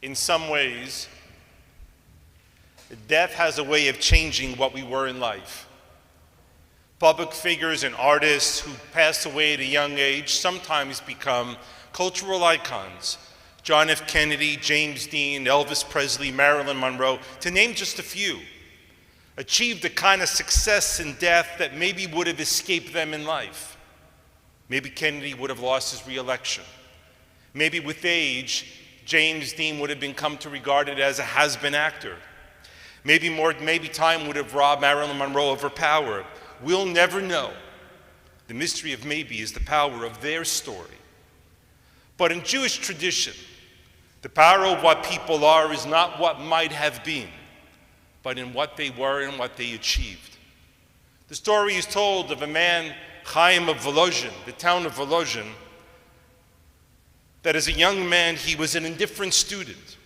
In some ways, death has a way of changing what we were in life. Public figures and artists who pass away at a young age sometimes become cultural icons. John F. Kennedy, James Dean, Elvis Presley, Marilyn Monroe, to name just a few, achieved a kind of success in death that maybe would have escaped them in life. Maybe Kennedy would have lost his re-election. Maybe with age, James Dean would have become regarded as a has-been actor. Maybe time would have robbed Marilyn Monroe of her power. We'll never know. The mystery of maybe is the power of their story. But in Jewish tradition, the power of what people are is not what might have been, but in what they were and what they achieved. The story is told of a man, Chaim of Volozhin, the town of Volozhin, that as a young man he was an indifferent student.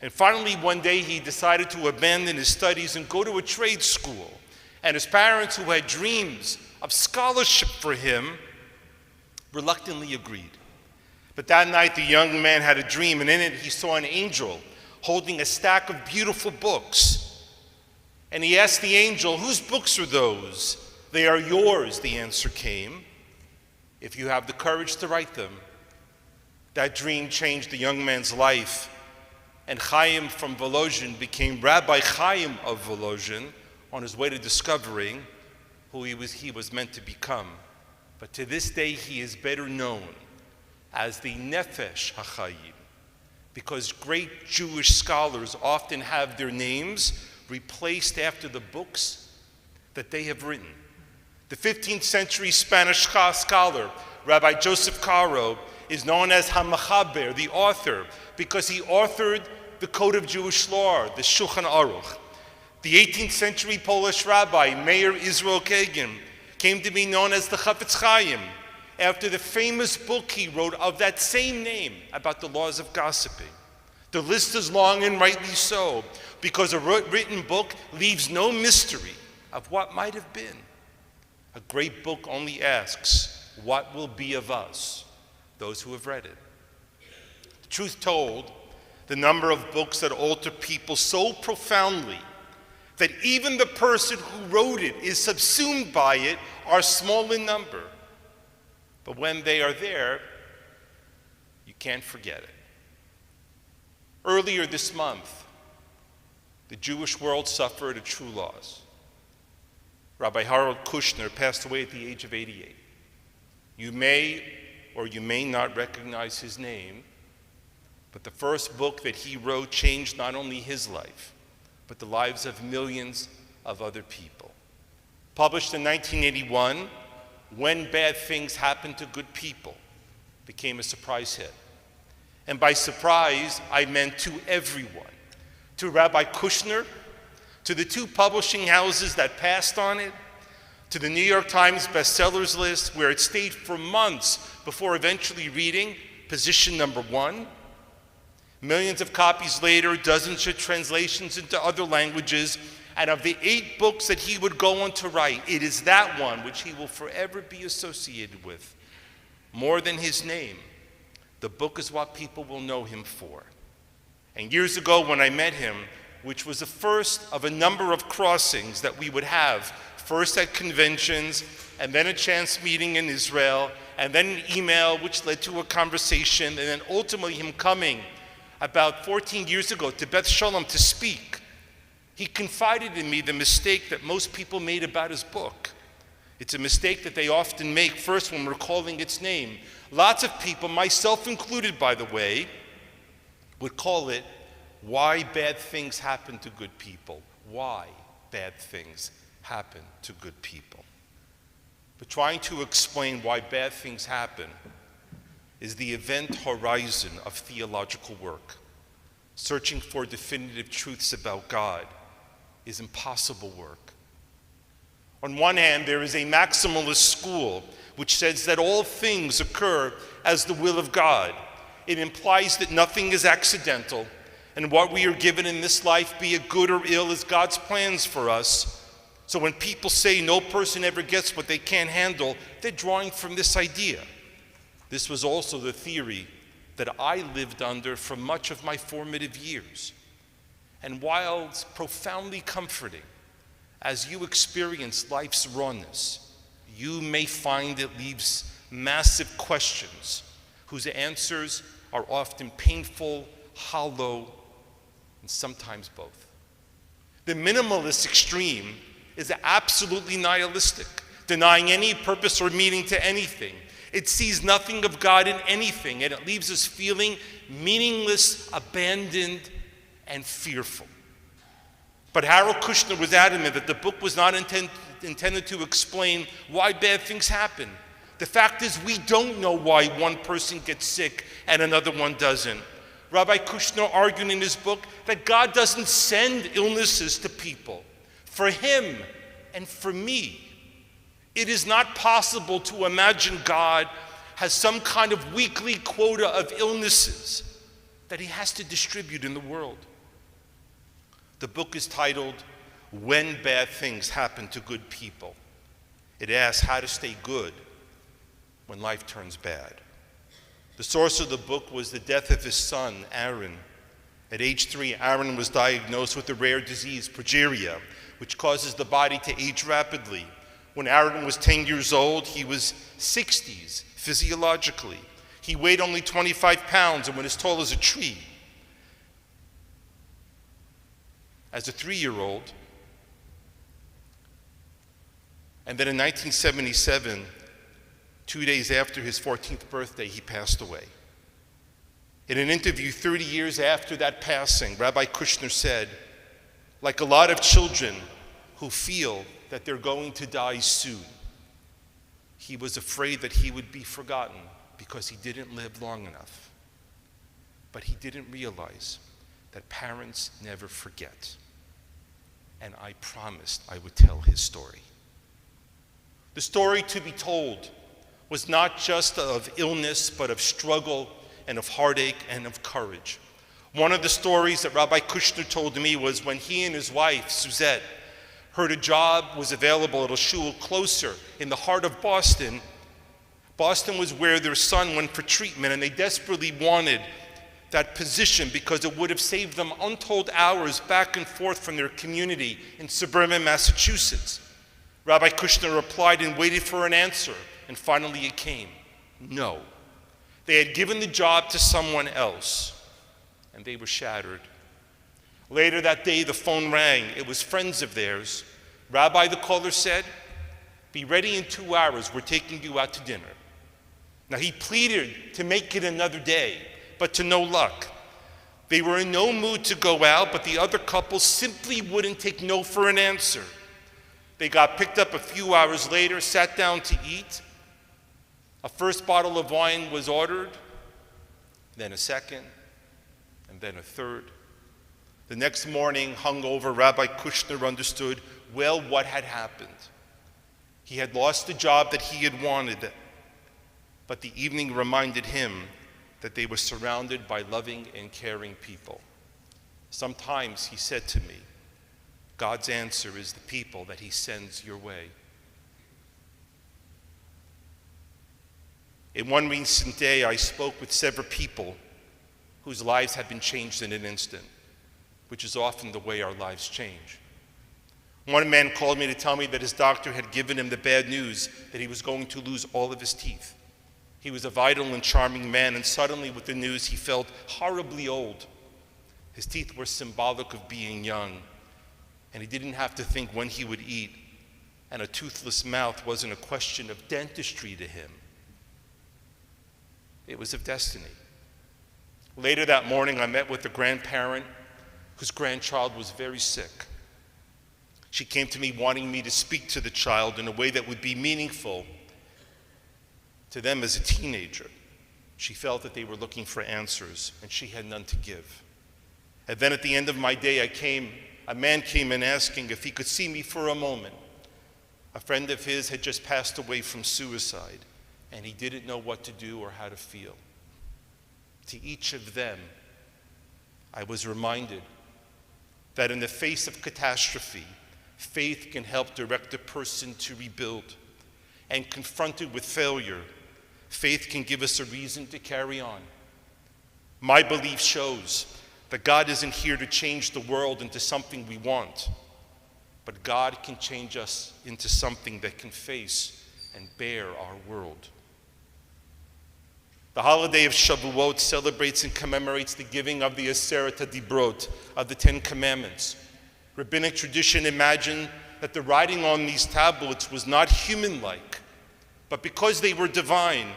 And finally one day he decided to abandon his studies and go to a trade school. And his parents, who had dreams of scholarship for him, reluctantly agreed. But that night the young man had a dream, and in it he saw an angel holding a stack of beautiful books. And he asked the angel, "Whose books are those?" "They are yours," the answer came, "if you have the courage to write them." That dream changed the young man's life, and Chaim from Volozhin became Rabbi Chaim of Volozhin on his way to discovering who he was meant to become. But to this day he is better known as the Nefesh HaChaim, because great Jewish scholars often have their names replaced after the books that they have written. The 15th century Spanish scholar, Rabbi Joseph Caro, is known as HaMachaber, the author, because he authored the Code of Jewish Law, the Shulchan Aruch. The 18th century Polish rabbi, Meir Israel Kagan, came to be known as the Chafetz Chaim, after the famous book he wrote of that same name about the laws of gossiping. The list is long, and rightly so, because a written book leaves no mystery of what might have been. A great book only asks, what will be of us, those who have read it? The truth told, the number of books that alter people so profoundly that even the person who wrote it is subsumed by it are small in number. But when they are there, you can't forget it. Earlier this month, the Jewish world suffered a true loss. Rabbi Harold Kushner passed away at the age of 88. You may or you may not recognize his name, but the first book that he wrote changed not only his life, but the lives of millions of other people. Published in 1981, When Bad Things Happen to Good People became a surprise hit. And by surprise, I meant to everyone. To Rabbi Kushner, to the 2 publishing houses that passed on it, to the New York Times bestsellers list, where it stayed for months before eventually reading position number 1. Millions of copies later, dozens of translations into other languages, and of the 8 books that he would go on to write, it is that one which he will forever be associated with. More than his name, the book is what people will know him for. And years ago when I met him, which was the first of a number of crossings that we would have, first at conventions, and then a chance meeting in Israel, and then an email which led to a conversation, and then ultimately him coming about 14 years ago to Beth Shalom to speak, he confided in me the mistake that most people made about his book. It's a mistake that they often make first when recalling its name. Lots of people, myself included by the way, would call it Why Bad Things Happen to Good People. Why bad things happen to good people. But trying to explain why bad things happen is the event horizon of theological work. Searching for definitive truths about God is impossible work. On one hand, there is a maximalist school which says that all things occur as the will of God. It implies that nothing is accidental, and what we are given in this life, be it good or ill, is God's plans for us. So when people say no person ever gets what they can't handle, they're drawing from this idea. This was also the theory that I lived under for much of my formative years. And while it's profoundly comforting, as you experience life's rawness, you may find it leaves massive questions whose answers are often painful, hollow, and sometimes both. The minimalist extreme is absolutely nihilistic, denying any purpose or meaning to anything. It sees nothing of God in anything, and it leaves us feeling meaningless, abandoned, and fearful. But Harold Kushner was adamant that the book was not intended to explain why bad things happen. The fact is, we don't know why one person gets sick and another one doesn't. Rabbi Kushner argued in his book that God doesn't send illnesses to people. For him and for me, it is not possible to imagine God has some kind of weekly quota of illnesses that he has to distribute in the world. The book is titled, When Bad Things Happen to Good People. It asks how to stay good when life turns bad. The source of the book was the death of his son, Aaron. At age 3, Aaron was diagnosed with a rare disease, progeria, which causes the body to age rapidly. When Aaron was 10 years old, he was 60s physiologically. He weighed only 25 pounds and was as tall as a tree. As a 3-year-old, and then in 1977, 2 days after his 14th birthday, he passed away. In an interview 30 years after that passing, Rabbi Kushner said, like a lot of children who feel that they're going to die soon, he was afraid that he would be forgotten because he didn't live long enough. But he didn't realize that parents never forget. And I promised I would tell his story. The story to be told was not just of illness, but of struggle and of heartache and of courage. One of the stories that Rabbi Kushner told me was when he and his wife, Suzette, heard a job was available at a shul closer in the heart of Boston. Boston was where their son went for treatment, and they desperately wanted that position because it would have saved them untold hours back and forth from their community in suburban Massachusetts. Rabbi Kushner replied and waited for an answer, and finally it came. No. They had given the job to someone else, and they were shattered. Later that day, the phone rang. It was friends of theirs. Rabbi, the caller said, be ready in 2 hours. We're taking you out to dinner. Now, he pleaded to make it another day, but to no luck. They were in no mood to go out, but the other couple simply wouldn't take no for an answer. They got picked up a few hours later, sat down to eat. A first bottle of wine was ordered, then a second, and then a third. The next morning, hungover, Rabbi Kushner understood well what had happened. He had lost the job that he had wanted, but the evening reminded him that they were surrounded by loving and caring people. Sometimes, he said to me, God's answer is the people that he sends your way. In one recent day, I spoke with several people whose lives had been changed in an instant, which is often the way our lives change. One man called me to tell me that his doctor had given him the bad news that he was going to lose all of his teeth. He was a vital and charming man, and suddenly with the news he felt horribly old. His teeth were symbolic of being young, and he didn't have to think when he would eat, and a toothless mouth wasn't a question of dentistry to him. It was of destiny. Later that morning, I met with a grandparent whose grandchild was very sick. She came to me wanting me to speak to the child in a way that would be meaningful to them as a teenager. She felt that they were looking for answers, and she had none to give. And then at the end of my day, a man came in asking if he could see me for a moment. A friend of his had just passed away from suicide, and he didn't know what to do or how to feel. To each of them, I was reminded that in the face of catastrophe, faith can help direct a person to rebuild. And confronted with failure, faith can give us a reason to carry on. My belief shows that God isn't here to change the world into something we want, but God can change us into something that can face and bear our world. The holiday of Shavuot celebrates and commemorates the giving of the Aseret HaDibrot, of the 10 Commandments. Rabbinic tradition imagined that the writing on these tablets was not human-like, but because they were divine,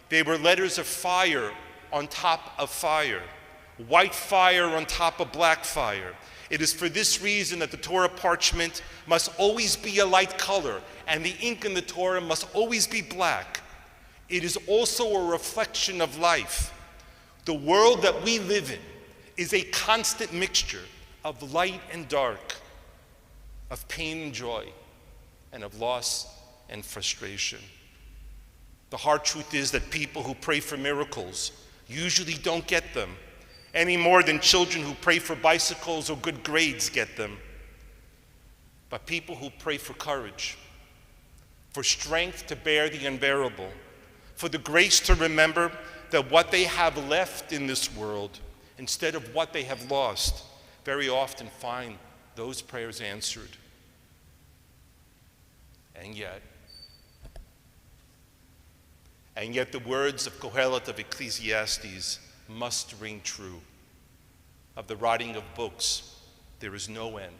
they were letters of fire on top of fire, white fire on top of black fire. It is for this reason that the Torah parchment must always be a light color, and the ink in the Torah must always be black. It is also a reflection of life. The world that we live in is a constant mixture of light and dark, of pain and joy, and of loss and frustration. The hard truth is that people who pray for miracles usually don't get them, any more than children who pray for bicycles or good grades get them. But people who pray for courage, for strength to bear the unbearable, for the grace to remember that what they have left in this world instead of what they have lost, very often find those prayers answered. And yet the words of Kohelet of Ecclesiastes must ring true. Of the writing of books, there is no end.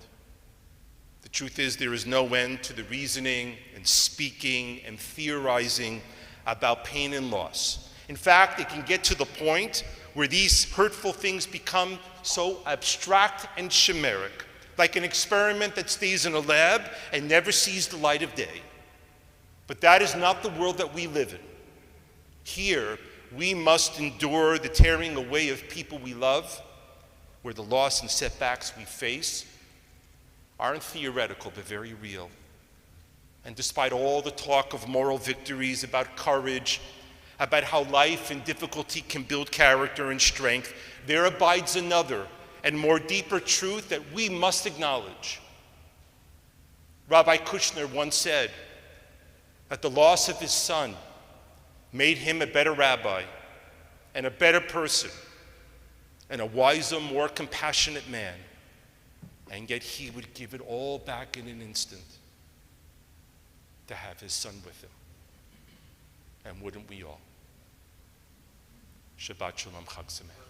The truth is, there is no end to the reasoning and speaking and theorizing about pain and loss. In fact, it can get to the point where these hurtful things become so abstract and chimeric, like an experiment that stays in a lab and never sees the light of day. But that is not the world that we live in. Here, we must endure the tearing away of people we love, where the loss and setbacks we face aren't theoretical but very real. And despite all the talk of moral victories, about courage, about how life and difficulty can build character and strength, there abides another and more deeper truth that we must acknowledge. Rabbi Kushner once said that the loss of his son made him a better rabbi and a better person and a wiser, more compassionate man, and yet he would give it all back in an instant to have his son with him. And wouldn't we all? Shabbat Shalom, Chag Sameach.